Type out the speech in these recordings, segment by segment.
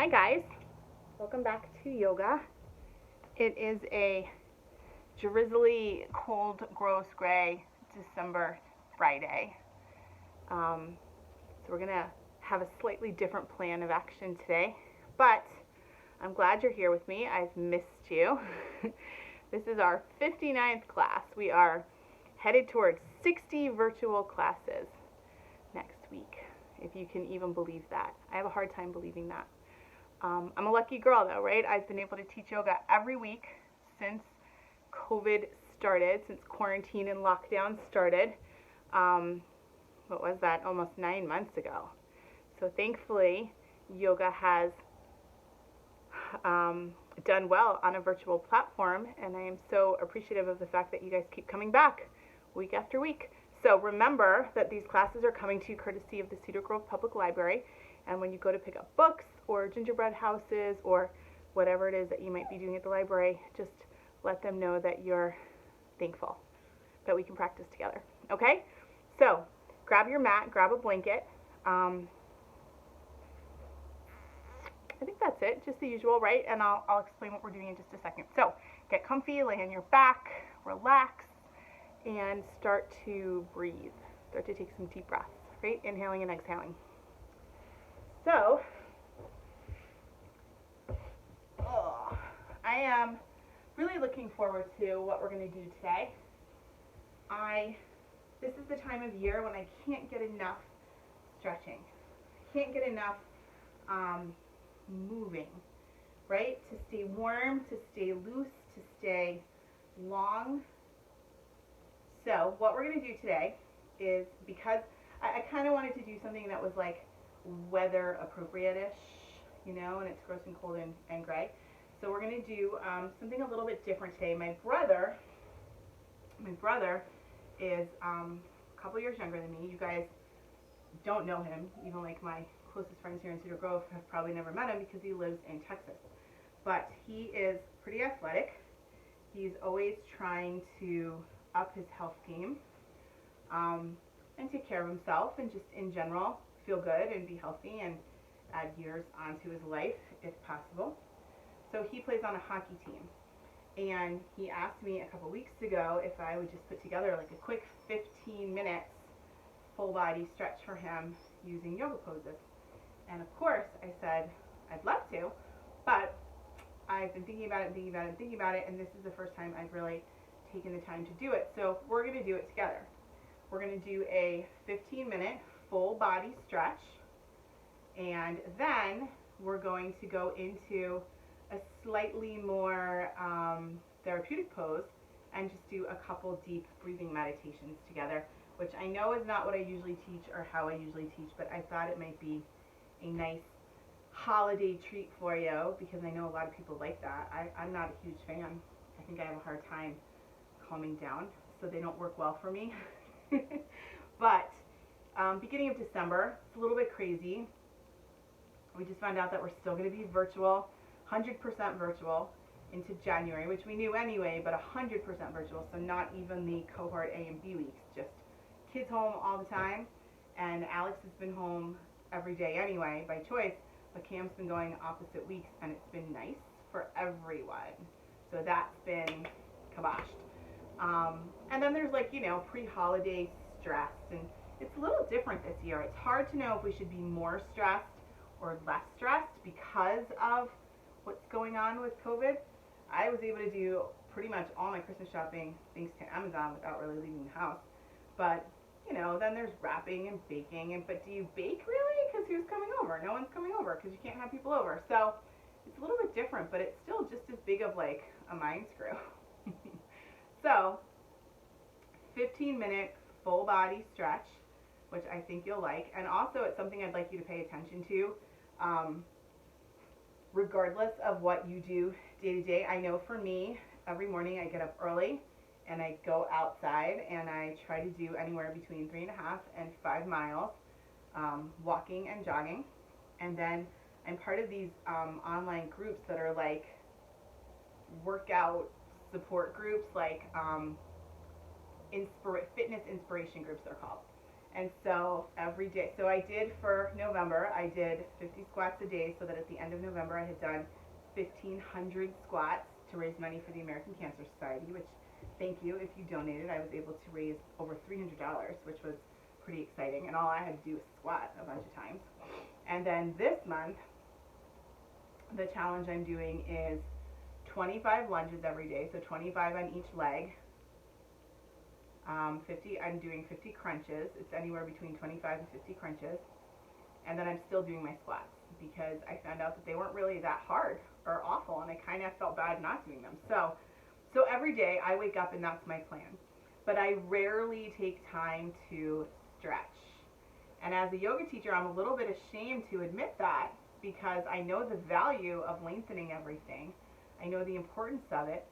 Hi guys, welcome back to yoga. It is a drizzly, cold, gross, gray December Friday. So we're gonna have a slightly different plan of action today, but I'm glad you're here with me. I've missed you. This is our 59th class. We are headed towards 60 virtual classes next week, if you can even believe that. I have a hard time believing that. I'm a lucky girl though, right? I've been able to teach yoga every week since COVID started, since quarantine and lockdown started. What was that? Almost 9 months ago. So thankfully, yoga has done well on a virtual platform, and I am so appreciative of the fact that you guys keep coming back week after week. So remember that these classes are coming to you courtesy of the Cedar Grove Public Library, and when you go to pick up books or gingerbread houses or whatever it is that you might be doing at the library, just let them know that you're thankful that we can practice together. Okay? So grab your mat, grab a blanket. I think that's it, just the usual, right? And I'll explain what we're doing in just a second. So get comfy, lay on your back, relax, and start to breathe. Start to take some deep breaths, right? Inhaling and exhaling. So, I am really looking forward to what we're going to do today. This is the time of year when I can't get enough stretching. I can't get enough moving, right? To stay warm, to stay loose, to stay long. So what we're going to do today is, because I kind of wanted to do something that was like weather appropriate-ish, you know, and it's gross and cold and gray. So we're going to do something a little bit different today. My brother is a couple years younger than me. You guys don't know him. Even like my closest friends here in Cedar Grove have probably never met him because he lives in Texas. But he is pretty athletic. He's always trying to up his health game and take care of himself, and just in general feel good and be healthy and add years onto his life if possible. So he plays on a hockey team, and he asked me a couple weeks ago if I would just put together like a quick 15 minutes full body stretch for him using yoga poses. And of course I said I'd love to, but I've been thinking about it, and this is the first time I've really taken the time to do it. So we're going to do it together. We're going to do a 15-minute full body stretch, and then we're going to go into a slightly more therapeutic pose and just do a couple deep breathing meditations together, which I know is not what I usually teach or how I usually teach, but I thought it might be a nice holiday treat for you, because I know a lot of people like that. I'm not a huge fan. I think I have a hard time calming down, so they don't work well for me. But beginning of December, it's a little bit crazy. We just found out that we're still going to be virtual, 100% virtual into January, which we knew anyway, but 100% virtual, so not even the cohort A and B weeks, just kids home all the time. And Alex has been home every day anyway by choice, but Cam's been going opposite weeks, and it's been nice for everyone. So that's been kiboshed. And then there's like, you know, pre-holiday stress, and it's a little different this year. It's hard to know if we should be more stressed or less stressed because of what's going on with COVID. I was able to do pretty much all my Christmas shopping thanks to Amazon without really leaving the house. But, you know, then there's wrapping and baking, but do you bake really? Because who's coming over? No one's coming over because you can't have people over. So it's a little bit different, but it's still just as big of like a mind screw. So 15-minute full body stretch, which I think you'll like, and also it's something I'd like you to pay attention to, regardless of what you do day to day. I know for me, every morning I get up early and I go outside and I try to do anywhere between 3.5 and 5 miles, walking and jogging. And then I'm part of these online groups that are like workout support groups, like fitness inspiration groups they're called. And so every day, so I did for November, I did 50 squats a day so that at the end of November I had done 1,500 squats to raise money for the American Cancer Society, which, thank you, if you donated, I was able to raise over $300, which was pretty exciting. And all I had to do was squat a bunch of times. And then this month, the challenge I'm doing is 25 lunges every day, so 25 on each leg. 50, I'm doing 50 crunches. It's anywhere between 25 and 50 crunches. And then I'm still doing my squats because I found out that they weren't really that hard or awful, and I kind of felt bad not doing them. So every day I wake up and that's my plan. But I rarely take time to stretch. And as a yoga teacher, I'm a little bit ashamed to admit that because I know the value of lengthening everything. I know the importance of it,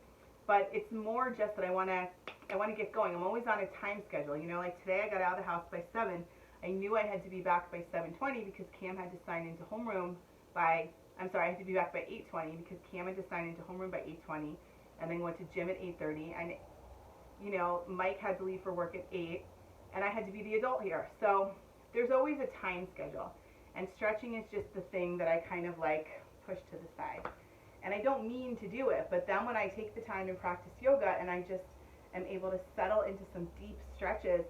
but it's more just that I want to get going. I'm always on a time schedule. You know, like today I got out of the house by 7. I knew I had to be back by 7:20 because Cam had to sign into homeroom by, I had to be back by 8:20 because Cam had to sign into homeroom by 8:20, and then went to gym at 8:30, and, you know, Mike had to leave for work at 8, and I had to be the adult here. So there's always a time schedule, and stretching is just the thing that I kind of like push to the side. And I don't mean to do it, but then when I take the time and practice yoga and I just am able to settle into some deep stretches,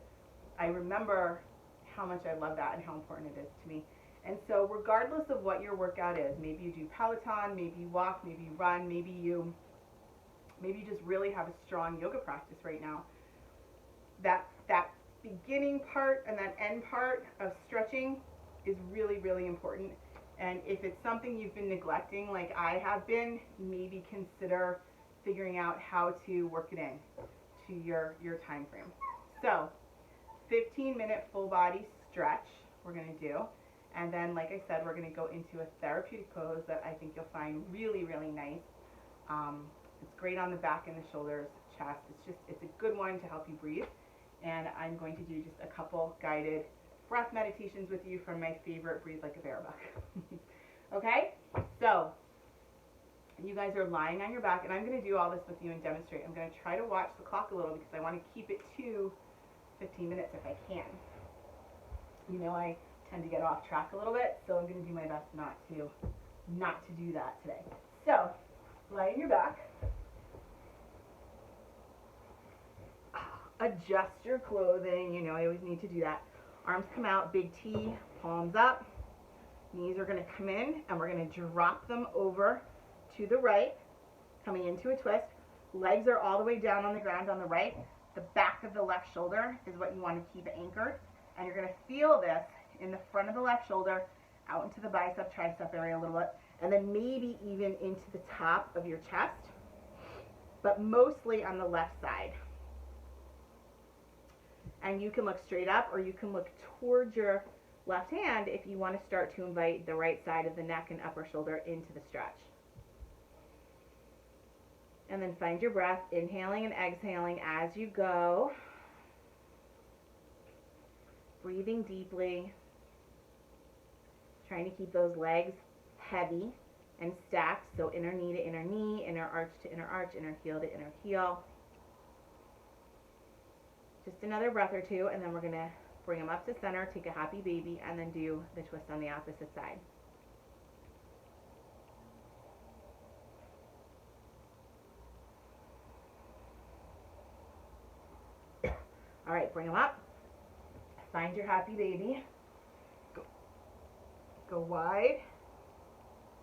I remember how much I love that and how important it is to me. And so regardless of what your workout is, maybe you do Peloton, maybe you walk, maybe you run, maybe you just really have a strong yoga practice right now, that beginning part and that end part of stretching is really, really important. And if it's something you've been neglecting like I have been, maybe consider figuring out how to work it in to your time frame. So 15-minute full body stretch we're going to do, and then like I said, we're going to go into a therapeutic pose that I think you'll find really, really nice. It's great on the back and the shoulders, chest. It's a good one to help you breathe. And I'm going to do just a couple guided breath meditations with you from my favorite Breathe Like a Bear book. Okay, so you guys are lying on your back, and I'm going to do all this with you and demonstrate. I'm going to try to watch the clock a little because I want to keep it to 15 minutes if I can. You know, I tend to get off track a little bit, so I'm going to do my best not to do that today. So lie on your back. Adjust your clothing. You know, I always need to do that. Arms come out, big T, palms up. Knees are going to come in, and we're going to drop them over to the right, coming into a twist. Legs are all the way down on the ground on the right. The back of the left shoulder is what you want to keep anchored. And you're going to feel this in the front of the left shoulder, out into the bicep, tricep area a little bit, and then maybe even into the top of your chest, but mostly on the left side. And you can look straight up, or you can look towards your left hand if you want to start to invite the right side of the neck and upper shoulder into the stretch. And then find your breath, inhaling and exhaling as you go. Breathing deeply. Trying to keep those legs heavy and stacked, so inner knee to inner knee, inner arch to inner arch, inner heel to inner heel. Just another breath or two, and then we're going to bring them up to center, take a happy baby, and then do the twist on the opposite side. All right, bring them up. Find your happy baby. Go wide.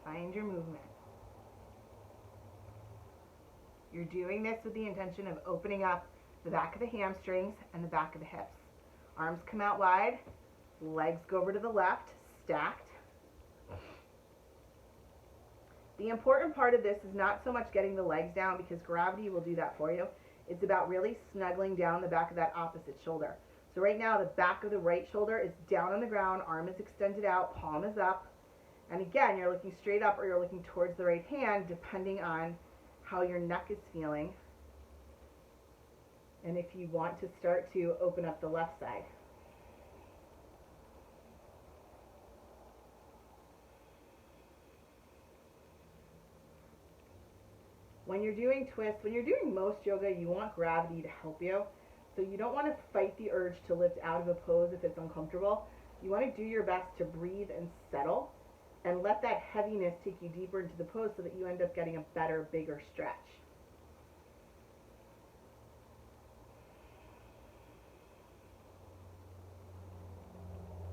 Find your movement. You're doing this with the intention of opening up the back of the hamstrings and the back of the hips. Arms come out wide, legs go over to the left, stacked. The important part of this is not so much getting the legs down, because gravity will do that for you. It's about really snuggling down the back of that opposite shoulder. So right now, the back of the right shoulder is down on the ground, arm is extended out, palm is up. And again, you're looking straight up or you're looking towards the right hand, depending on how your neck is feeling. And if you want to start to open up the left side. When you're doing twists, when you're doing most yoga, you want gravity to help you. So you don't want to fight the urge to lift out of a pose if it's uncomfortable. You want to do your best to breathe and settle and let that heaviness take you deeper into the pose so that you end up getting a better, bigger stretch.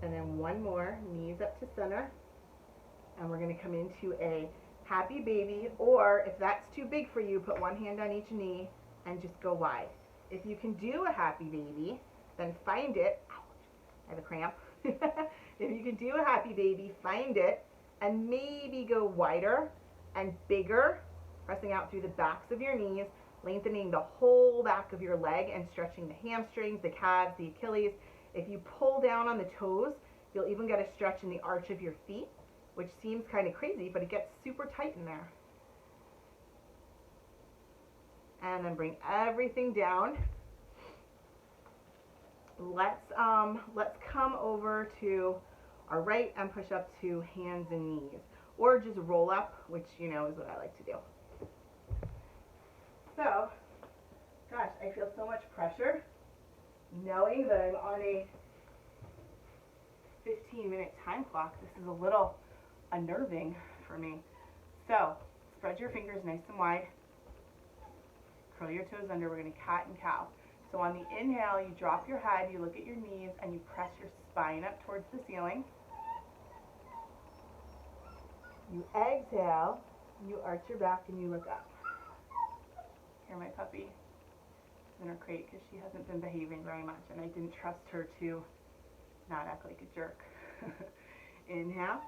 And then one more, knees up to center. And we're going to come into a happy baby, or if that's too big for you, put one hand on each knee and just go wide. If you can do a happy baby, then find it. Ouch, I have a cramp. If you can do a happy baby, find it and maybe go wider and bigger, pressing out through the backs of your knees, lengthening the whole back of your leg and stretching the hamstrings, the calves, the Achilles. If you pull down on the toes, you'll even get a stretch in the arch of your feet, which seems kind of crazy, but it gets super tight in there. And then bring everything down. Let's come over to our right and push up to hands and knees, or just roll up, which you know is what I like to do. So, gosh, I feel so much pressure knowing that I'm on a 15-minute time clock. This is a little unnerving for me. So, spread your fingers nice and wide. Curl your toes under. We're going to cat and cow. So on the inhale, you drop your head, you look at your knees, and you press your spine up towards the ceiling. You exhale, you arch your back, and you look up. Here, my puppy is in her crate because she hasn't been behaving very much, and I didn't trust her to not act like a jerk. Inhale.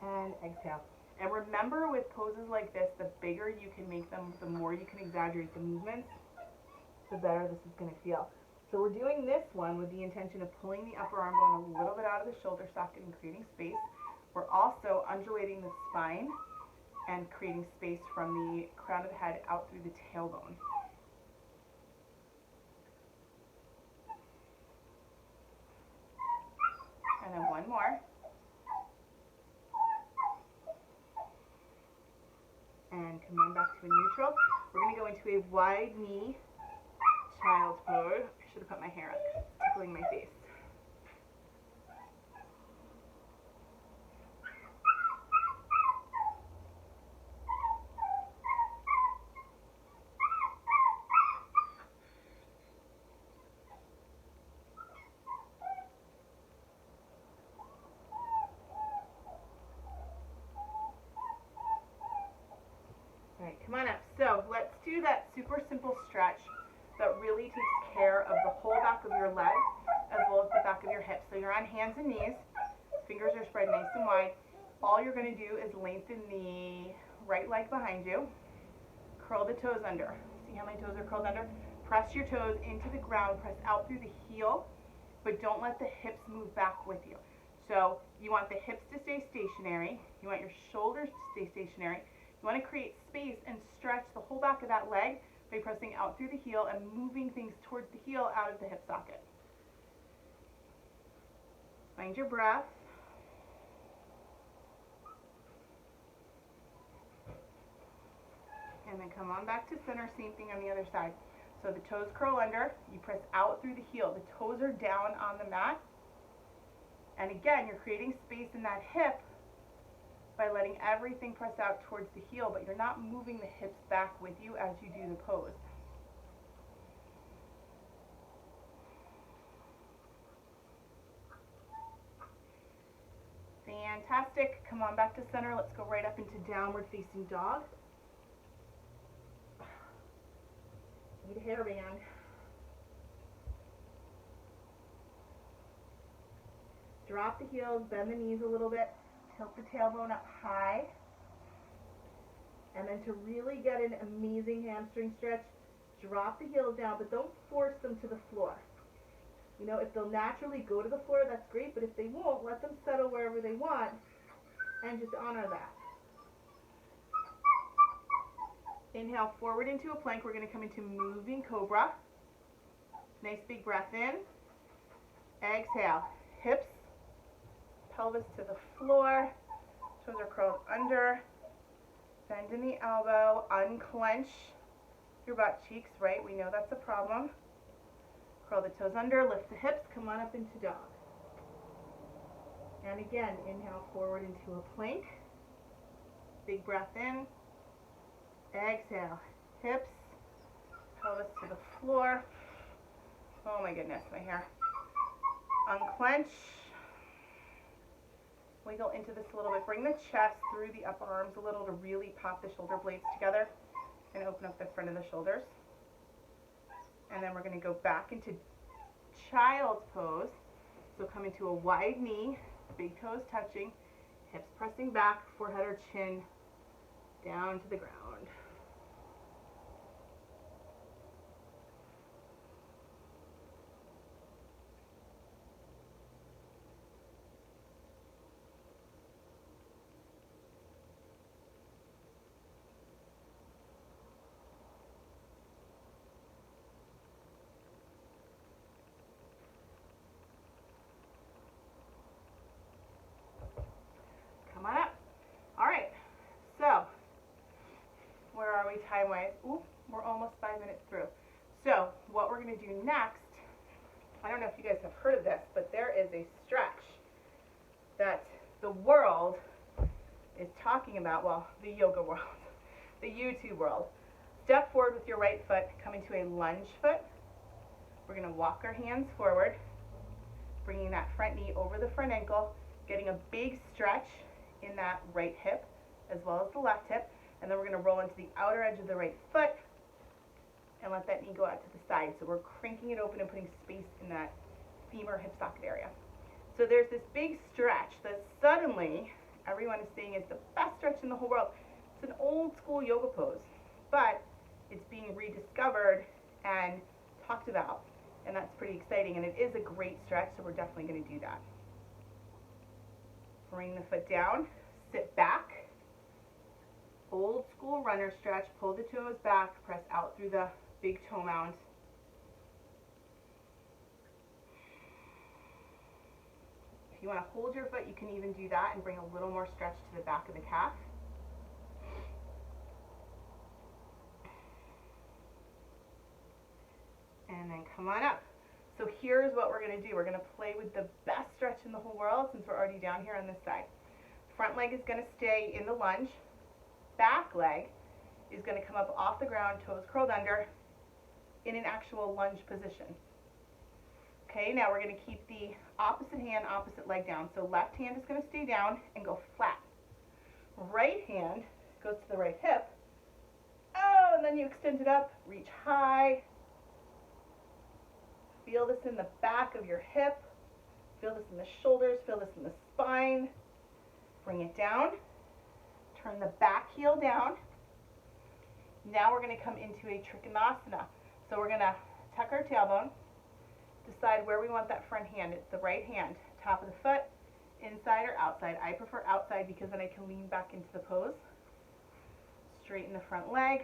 And exhale. And remember, with poses like this, the bigger you can make them, the more you can exaggerate the movements, the better this is going to feel. So we're doing this one with the intention of pulling the upper arm bone a little bit out of the shoulder socket and creating space. We're also undulating the spine and creating space from the crown of the head out through the tailbone. And then one more. And come on back to a neutral. We're going to go into a wide knee child's pose. I should have put my hair up. It's tickling my face. All right, come on up. So let's do that super simple stretch that really takes care of the whole back of your leg as well as the back of your hips. So you're on hands and knees, fingers are spread nice and wide. All you're going to do is lengthen the right leg behind you, curl the toes under. See how my toes are curled under? Press your toes into the ground, press out through the heel, but don't let the hips move back with you. So you want the hips to stay stationary, you want your shoulders to stay stationary. You want to create space and stretch the whole back of that leg by pressing out through the heel and moving things towards the heel out of the hip socket. Find your breath. And then come on back to center, same thing on the other side. So the toes curl under, you press out through the heel. The toes are down on the mat. And again, you're creating space in that hip by letting everything press out towards the heel, but you're not moving the hips back with you as you do the pose. Fantastic. Come on back to center. Let's go right up into downward facing dog. Need a hairband. Drop the heels, bend the knees a little bit. Tilt the tailbone up high, and then to really get an amazing hamstring stretch, drop the heels down, but don't force them to the floor. You know, if they'll naturally go to the floor, that's great, but if they won't, let them settle wherever they want, and just honor that. Inhale forward into a plank. We're going to come into moving cobra. Nice big breath in. Exhale, hips, pelvis to the floor, toes are curled under, bend in the elbow, unclench your butt cheeks, right? We know that's a problem. Curl the toes under, lift the hips, come on up into dog. And again, inhale forward into a plank. Big breath in. Exhale. Hips, pelvis to the floor. Oh my goodness, my hair. Unclench. Wiggle into this a little bit. Bring the chest through the upper arms a little to really pop the shoulder blades together and open up the front of the shoulders. And then we're going to go back into child's pose. So come into a wide knee, big toes touching, hips pressing back, forehead or chin down to the ground. Come on up. All right, so where are we time-wise? Ooh, we're almost 5 minutes through. So what we're going to do next, I don't know if you guys have heard of this, but there is a stretch that the world is talking about, well, the yoga world, the YouTube world. Step forward with your right foot, come into a lunge foot. We're going to walk our hands forward, bringing that front knee over the front ankle, getting a big stretch in that right hip as well as the left hip, and then we're going to roll into the outer edge of the right foot and let that knee go out to the side. So we're cranking it open and putting space in that femur hip socket area. So there's this big stretch that suddenly everyone is saying is the best stretch in the whole world. It's an old school yoga pose, but it's being rediscovered and talked about, and that's pretty exciting, and it is a great stretch, so we're definitely going to do that. Bring the foot down, sit back, old school runner stretch, pull the toes back, press out through the big toe mound. If you want to hold your foot, you can even do that and bring a little more stretch to the back of the calf. And then come on up. So here's what we're going to do. We're going to play with the best stretch in the whole world since we're already down here on this side. Front leg is going to stay in the lunge. Back leg is going to come up off the ground, toes curled under, in an actual lunge position. Okay, now we're going to keep the opposite hand, opposite leg down. So left hand is going to stay down and go flat. Right hand goes to the right hip. Oh, and then you extend it up, reach high. Feel this in the back of your hip. Feel this in the shoulders. Feel this in the spine. Bring it down. Turn the back heel down. Now we're going to come into a Trikonasana. So we're going to tuck our tailbone. Decide where we want that front hand. It's the right hand. Top of the foot, inside or outside. I prefer outside because then I can lean back into the pose. Straighten the front leg.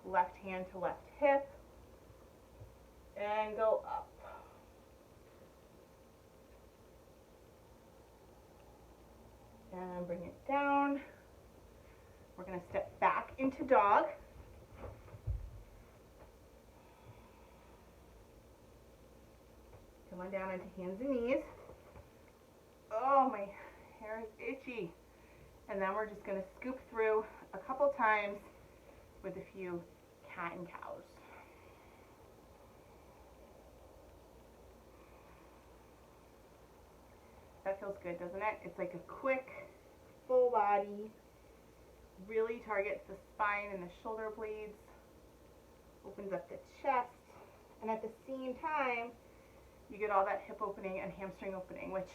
Left hand to left hip. And go up. And bring it down. We're going to step back into dog. Come on down into hands and knees. Oh, my hair is itchy. And then we're just going to scoop through a couple times with a few cat and cows. That feels good, doesn't it? It's like a quick, full body, really targets the spine and the shoulder blades, opens up the chest, and at the same time, you get all that hip opening and hamstring opening, which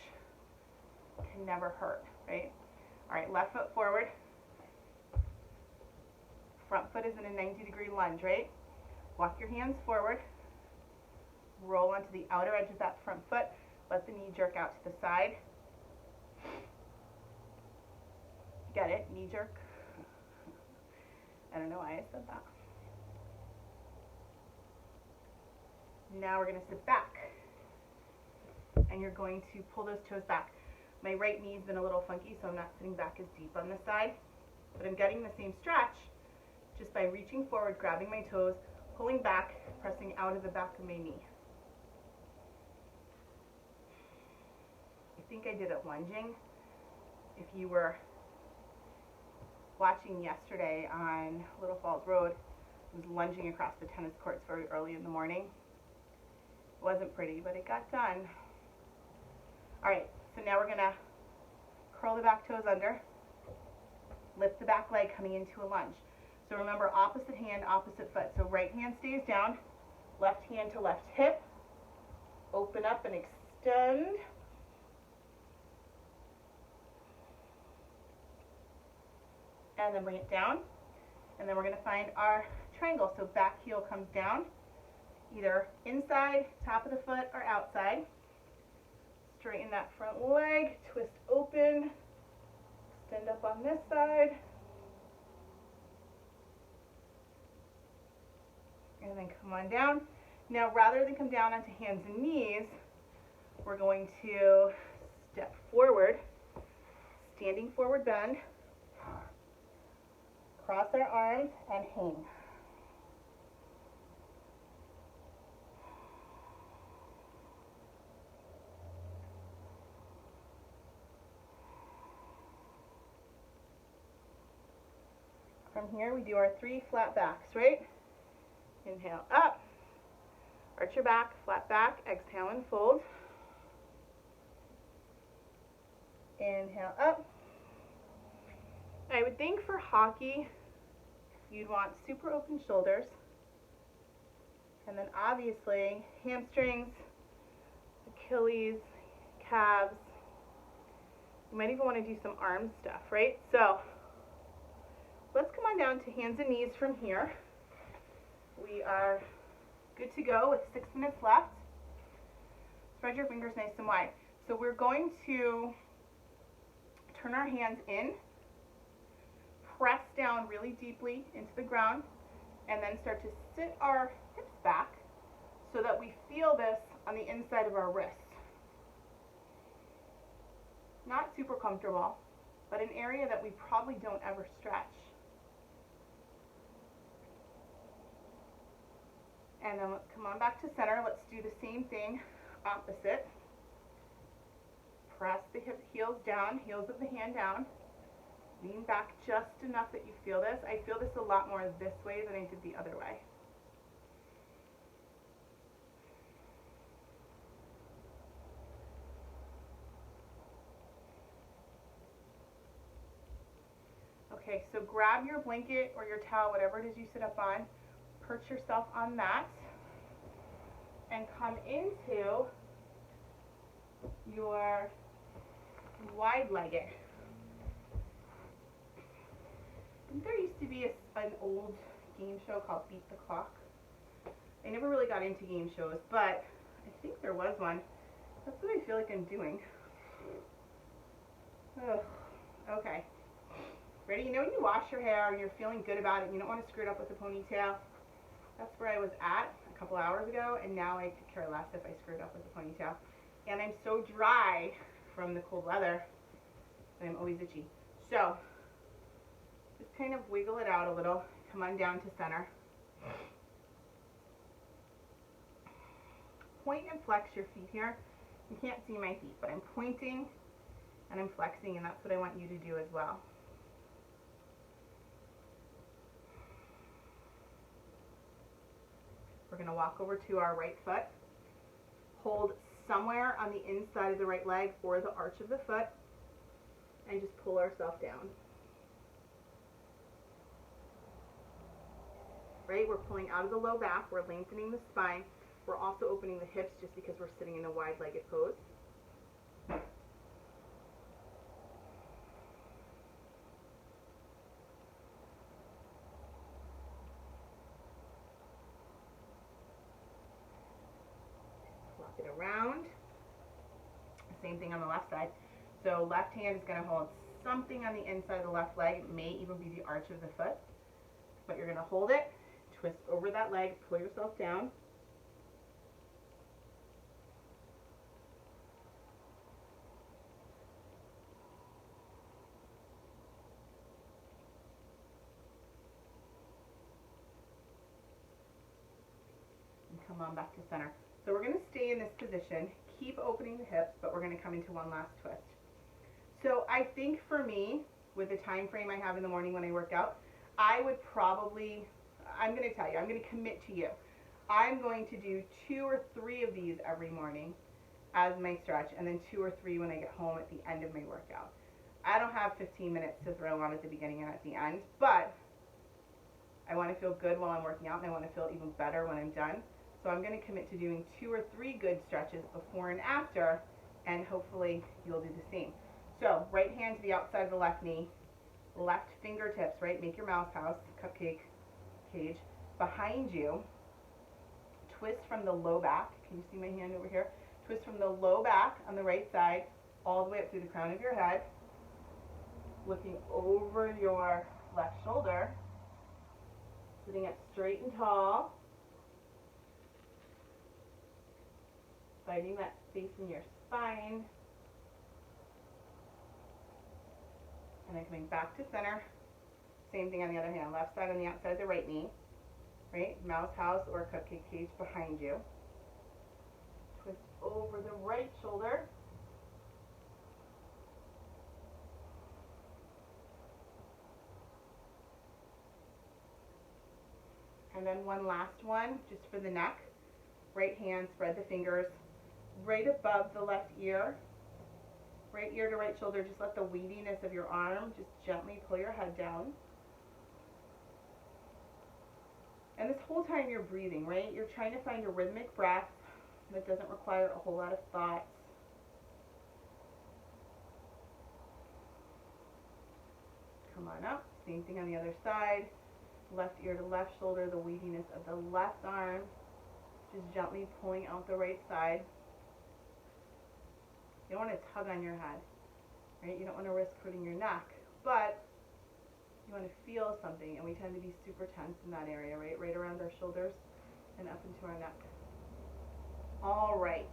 can never hurt, right? All right, left foot forward. Front foot is in a 90-degree lunge, right? Walk your hands forward. Roll onto the outer edge of that front foot. Let the knee jerk out to the side. Get it? Knee jerk. I don't know why I said that. Now we're going to sit back. And you're going to pull those toes back. My right knee's been a little funky, so I'm not sitting back as deep on this side. But I'm getting the same stretch just by reaching forward, grabbing my toes, pulling back, pressing out of the back of my knee. I think I did it lunging. If you were watching yesterday on Little Falls Road, I was lunging across the tennis courts very early in the morning. It wasn't pretty, but it got done. All right, so now we're gonna curl the back toes under, lift the back leg coming into a lunge. So remember, opposite hand, opposite foot. So right hand stays down, left hand to left hip, open up and extend. And then bring it down. And then we're gonna find our triangle. So back heel comes down, either inside, top of the foot, or outside. Straighten that front leg, twist open, extend up on this side. And then come on down. Now, rather than come down onto hands and knees, we're going to step forward, standing forward bend, cross our arms, and hang. From here, we do our 3 flat backs, right? Inhale up, arch your back, flat back, exhale and fold. Inhale up. I would think for hockey, you'd want super open shoulders. And then obviously hamstrings, Achilles, calves. You might even want to do some arm stuff, right? So let's come on down to hands and knees from here. We are good to go with 6 minutes left. Spread your fingers nice and wide. So we're going to turn our hands in, press down really deeply into the ground, and then start to sit our hips back so that we feel this on the inside of our wrist. Not super comfortable, but an area that we probably don't ever stretch. And then let's come on back to center. Let's do the same thing, opposite. Press the heels down, heels of the hand down. Lean back just enough that you feel this. I feel this a lot more this way than I did the other way. Okay, so grab your blanket or your towel, whatever it is you sit up on. Perch yourself on that and come into your wide-legged. I think there used to be an old game show called Beat the Clock. I never really got into game shows, but I think there was one. That's what I feel like I'm doing. Ugh. Okay. Ready? You know when you wash your hair and you're feeling good about it and you don't want to screw it up with a ponytail? That's where I was at a couple hours ago, and now I could care less if I screw it up with a ponytail. And I'm so dry from the cold weather that I'm always itchy. So just kind of wiggle it out a little. Come on down to center. Point and flex your feet here. You can't see my feet, but I'm pointing and I'm flexing, and that's what I want you to do as well. We're going to walk over to our right foot, hold somewhere on the inside of the right leg or the arch of the foot, and just pull ourselves down. Right? We're pulling out of the low back, we're lengthening the spine, we're also opening the hips just because we're sitting in a wide-legged pose. It around. Same thing on the left side. So left hand is going to hold something on the inside of the left leg. It may even be the arch of the foot. But you're going to hold it, twist over that leg, pull yourself down. down back to center. So we're going to stay in this position, keep opening the hips, but we're going to come into one last twist. So I think for me, with the time frame I have in the morning when I work out, I would probably, I'm going to tell you, I'm going to commit to you. I'm going to do 2 or 3 of these every morning as my stretch, and then 2 or 3 when I get home at the end of my workout. I don't have 15 minutes to throw on at the beginning and at the end, but I want to feel good while I'm working out, and I want to feel even better when I'm done. So I'm going to commit to doing 2 or 3 good stretches before and after, and hopefully you'll do the same. So right hand to the outside of the left knee, left fingertips, right? Make your mouse house, cupcake cage. Behind you, twist from the low back. Can you see my hand over here? Twist from the low back on the right side all the way up through the crown of your head, looking over your left shoulder, sitting up straight and tall, finding that space in your spine, and then coming back to center. Same thing on the other hand, left side on the outside of the right knee, right? Mouse house or cupcake cage behind you. Twist over the right shoulder. And then one last one, just for the neck. Right hand, spread the fingers right above the left ear. Right ear to right shoulder, just let the weightiness of your arm just gently pull your head down. And this whole time you're breathing, right? You're trying to find a rhythmic breath that doesn't require a whole lot of thoughts. Come on up. Same thing on the other side. Left ear to left shoulder, the weightiness of the left arm, just gently pulling out the right side. You don't want to tug on your head, right? You don't want to risk hurting your neck, but you want to feel something, and we tend to be super tense in that area, right? Right around our shoulders and up into our neck. All right.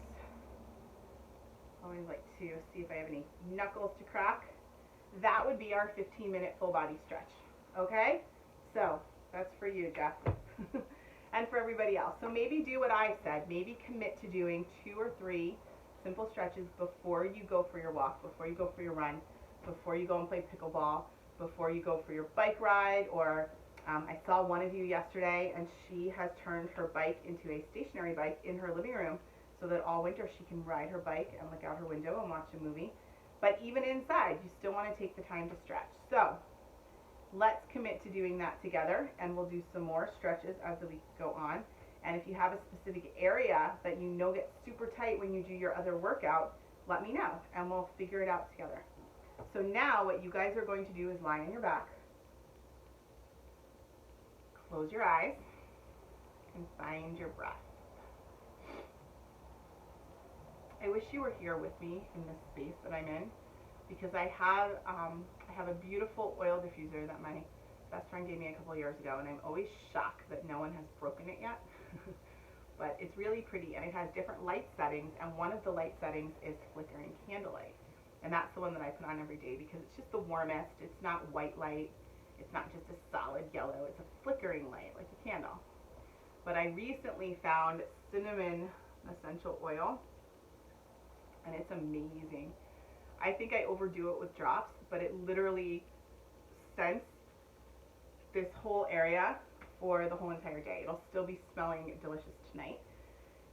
Always like to see if I have any knuckles to crack. That would be our 15-minute full body stretch, okay? So that's for you, Jeff, and for everybody else. So maybe do what I said. Maybe commit to doing 2 or 3 simple stretches before you go for your walk, before you go for your run, before you go and play pickleball, before you go for your bike ride, or I saw one of you yesterday, and she has turned her bike into a stationary bike in her living room so that all winter she can ride her bike and look out her window and watch a movie. But even inside, you still want to take the time to stretch. So let's commit to doing that together, and we'll do some more stretches as the weeks go on. And if you have a specific area that you know gets super tight when you do your other workout, let me know, and we'll figure it out together. So now what you guys are going to do is lie on your back, close your eyes, and find your breath. I wish you were here with me in this space that I'm in, because I have a beautiful oil diffuser that my best friend gave me a couple years ago, and I'm always shocked that no one has broken it yet. But it's really pretty, and it has different light settings, and one of the light settings is flickering candlelight. And that's the one that I put on every day because it's just the warmest. It's not white light. It's not just a solid yellow. It's a flickering light, like a candle. But I recently found cinnamon essential oil, and it's amazing. I think I overdo it with drops, but it literally scents this whole area for the whole entire day. It'll still be smelling delicious tonight.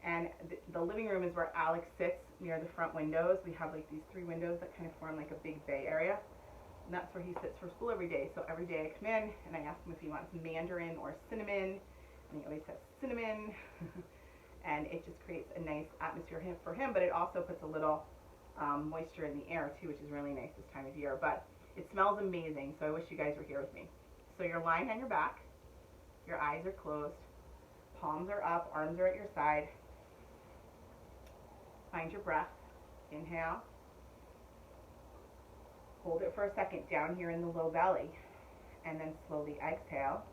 And the living room is where Alex sits near the front windows. We have like these 3 windows that kind of form like a big bay area. And that's where he sits for school every day. So every day I come in and I ask him if he wants mandarin or cinnamon. And he always says cinnamon. And it just creates a nice atmosphere for him. But it also puts a little moisture in the air too, which is really nice this time of year. But it smells amazing. So I wish you guys were here with me. So you're lying on your back. Your eyes are closed. Palms are up. Arms are at your side. Find your breath. Inhale. Hold it for a second down here in the low belly. And then slowly exhale.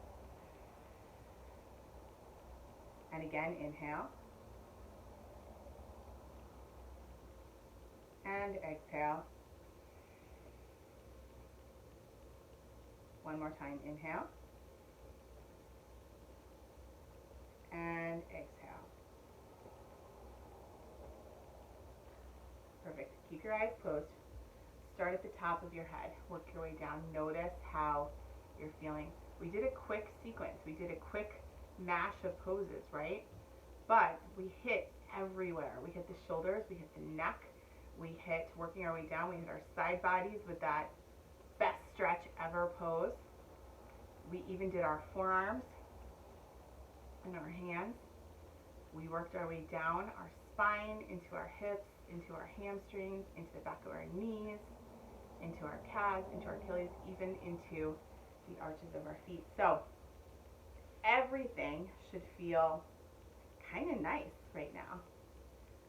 And again, inhale. And exhale. One more time, inhale. And exhale. Perfect. Keep your eyes closed. Start at the top of your head. Work your way down. Notice how you're feeling. We did a quick sequence. We did a quick mash of poses, right? But we hit everywhere. We hit the shoulders. We hit the neck. We hit, working our way down, we hit our side bodies with that best stretch ever pose. We even did our forearms and our hands. We worked our way down our spine, into our hips, into our hamstrings, into the back of our knees, into our calves, into our Achilles, even into the arches of our feet. So everything should feel kind of nice right now,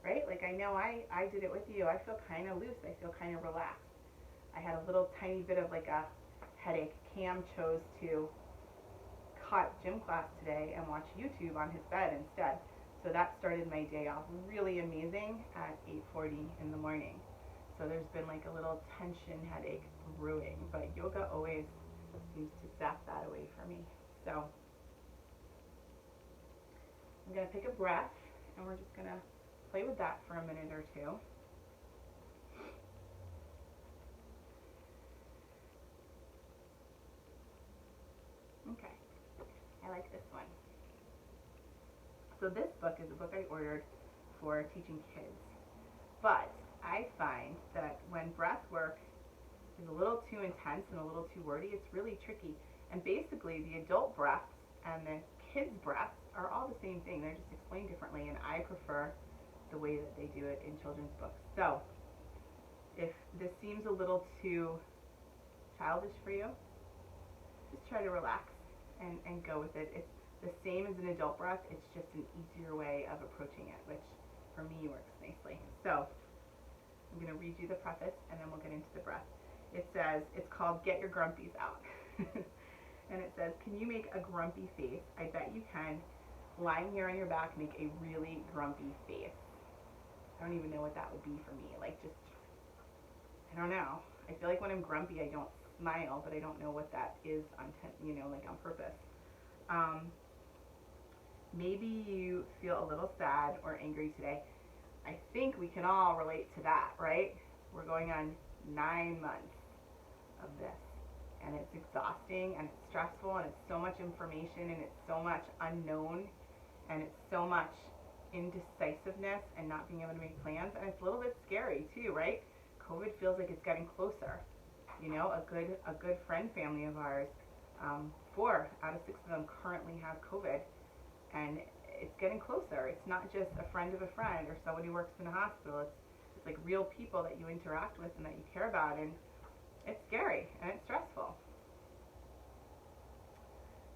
right? Like I know I did it with you. I feel kind of loose. I feel kind of relaxed. I had a little tiny bit of like a headache. Cam chose to cut gym class today and watch YouTube on his bed instead. So that started my day off really amazing at 8:40 in the morning. So there's been like a little tension headache brewing, but yoga always seems to zap that away for me. So I'm going to take a breath and we're just going to play with that for a minute or two. Okay, I like this one. So this book is a book I ordered for teaching kids, but I find that when breath work is a little too intense and a little too wordy, it's really tricky. And basically the adult breaths and the kids' breaths are all the same thing. They're just explained differently, and I prefer the way that they do it in children's books. So if this seems a little too childish for you, just try to relax and go with it. It's the same as an adult breath. It's just an easier way of approaching it, which for me works nicely. So I'm going to read you the preface and then we'll get into the breath. It says, it's called Get Your Grumpies Out. And it says, can you make a grumpy face? I bet you can. Lying here on your back, make a really grumpy face. I don't even know what that would be for me. Like just, I don't know. I feel like when I'm grumpy, I don't smile, but I don't know what that is on, like on purpose. Maybe you feel a little sad or angry today. I think we can all relate to that, right? We're going on 9 months of this, and it's exhausting, and it's stressful, and it's so much information, and it's so much unknown, and it's so much indecisiveness and not being able to make plans, and it's a little bit scary too, right? COVID feels like it's getting closer. You know, a good friend family of ours, 4 out of 6 of them currently have COVID, and it's getting closer. It's not just a friend of a friend or someone who works in a hospital. It's like real people that you interact with and that you care about, and it's scary and it's stressful.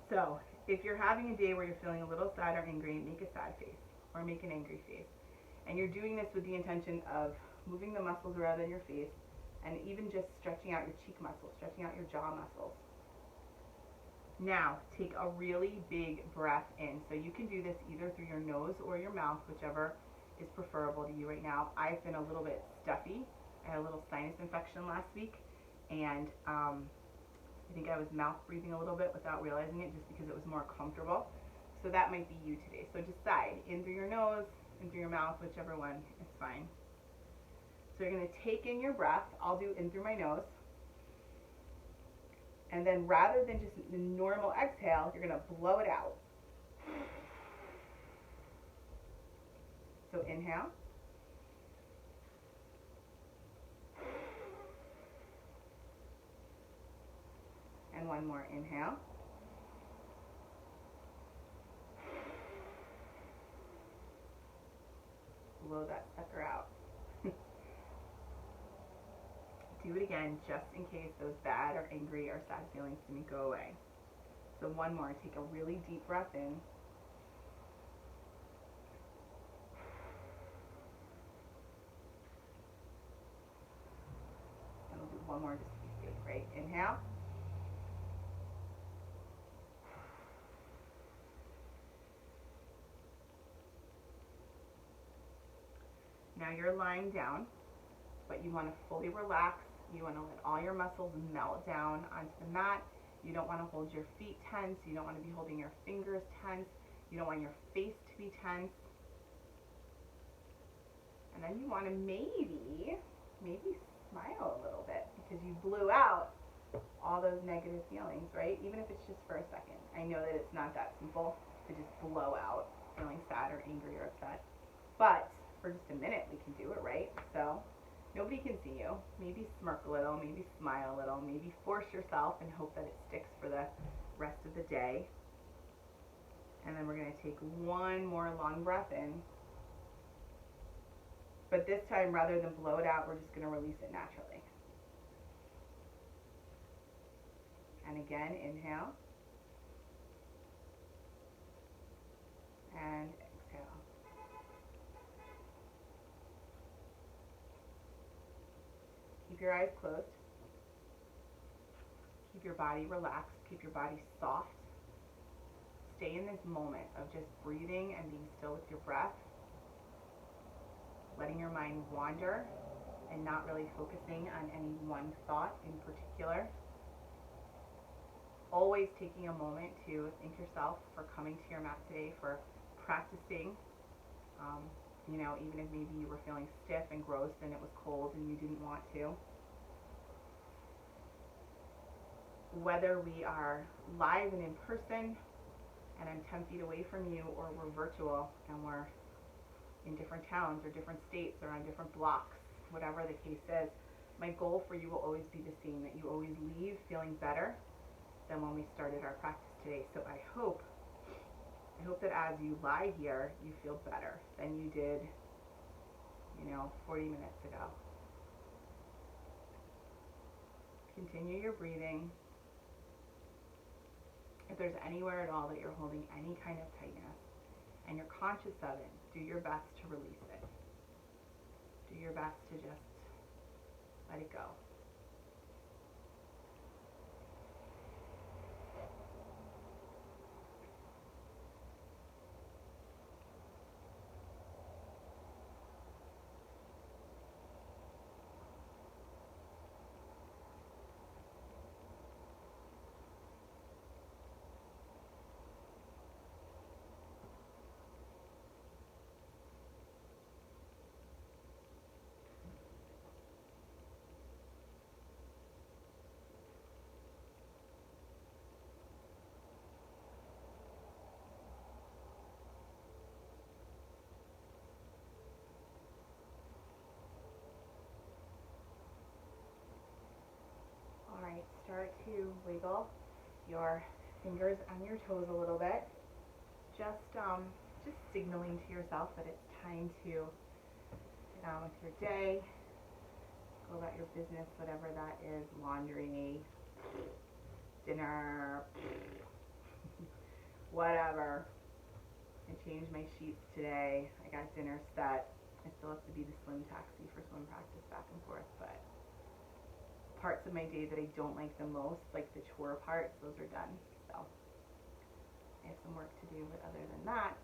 So if you're having a day where you're feeling a little sad or angry, make a sad face or make an angry face. And you're doing this with the intention of moving the muscles around in your face and even just stretching out your cheek muscles, stretching out your jaw muscles. Now, take a really big breath in. So you can do this either through your nose or your mouth, whichever is preferable to you right now. I've been a little bit stuffy. I had a little sinus infection last week, and I think I was mouth breathing a little bit without realizing it just because it was more comfortable. So that might be you today. So decide, in through your nose, in through your mouth, whichever one is fine. So you're going to take in your breath. I'll do in through my nose. And then rather than just the normal exhale, you're going to blow it out. So inhale. And one more inhale. Blow that sucker out. Do it again just in case those bad or angry or sad feelings didn't go away. So one more. Take a really deep breath in. And we'll do one more just to be safe, right? Inhale. Now you're lying down, but you want to fully relax. You want to let all your muscles melt down onto the mat. You don't want to hold your feet tense. You don't want to be holding your fingers tense. You don't want your face to be tense. And then you want to maybe smile a little bit because you blew out all those negative feelings, right? Even if it's just for a second. I know that it's not that simple to just blow out feeling sad or angry or upset. But for just a minute we can do it, right? So nobody can see you. Maybe smirk a little, maybe smile a little, maybe force yourself and hope that it sticks for the rest of the day. And then we're going to take one more long breath in. But this time, rather than blow it out, we're just going to release it naturally. And again, inhale. And exhale. Keep your eyes closed. Keep your body relaxed. Keep your body soft. Stay in this moment of just breathing and being still with your breath. Letting your mind wander and not really focusing on any one thought in particular. Always taking a moment to thank yourself for coming to your mat today, for practicing. Even if maybe you were feeling stiff and gross and it was cold and you didn't want to. Whether we are live and in person and I'm 10 feet away from you, or we're virtual and we're in different towns or different states or on different blocks, whatever the case is, my goal for you will always be the same, that you always leave feeling better than when we started our practice today. So I hope that as you lie here, you feel better than you did, 40 minutes ago. Continue your breathing. If there's anywhere at all that you're holding any kind of tightness and you're conscious of it, do your best to release it. Do your best to just let it go. Alright, start to wiggle your fingers on your toes a little bit. Just signaling to yourself that it's time to get on with your day, go about your business, whatever that is, laundry, dinner, whatever. I changed my sheets today. I got dinner set. I still have to be the swim taxi for swim practice back and forth, but parts of my day that I don't like the most, like the chore parts, those are done. So I have some work to do, but other than that,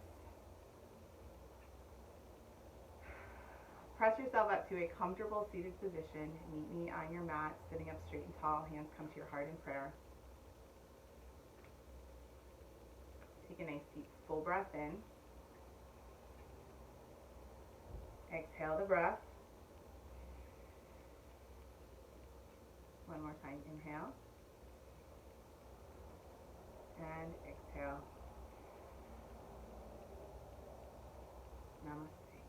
press yourself up to a comfortable seated position. Meet me on your mat, sitting up straight and tall, hands come to your heart in prayer. Take a nice deep full breath in. Exhale the breath. One more time, inhale. And exhale. Namaste.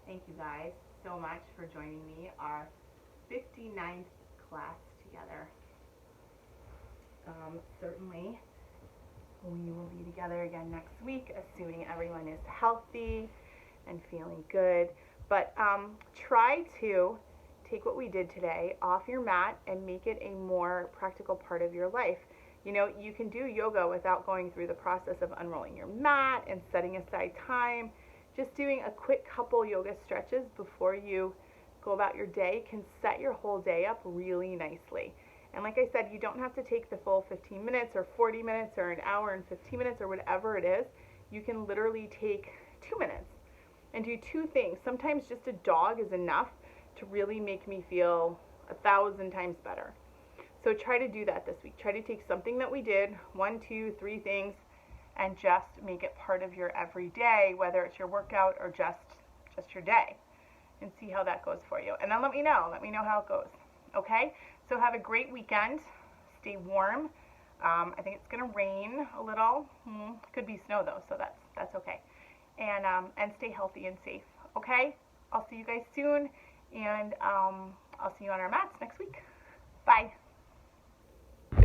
Thank you guys so much for joining me, our 59th class together. Certainly we will be together again next week, assuming everyone is healthy and feeling good. But try to take what we did today off your mat and make it a more practical part of your life. You can do yoga without going through the process of unrolling your mat and setting aside time. Just doing a quick couple yoga stretches before you go about your day can set your whole day up really nicely. And like I said, you don't have to take the full 15 minutes or 40 minutes or an hour and 15 minutes or whatever it is. You can literally take 2 minutes and do 2 things. Sometimes just a dog is enough to really make me feel 1,000 times better. So try to do that this week. Try to take something that we did, 1, 2, 3 things, and just make it part of your everyday, whether it's your workout or just your day, and see how that goes for you. And then let me know how it goes. Okay? So have a great weekend. Stay warm. I think it's gonna rain a little. Could be snow though, so that's okay. And stay healthy and safe. Okay? I'll see you guys soon, and I'll see you on our mats next week. Bye.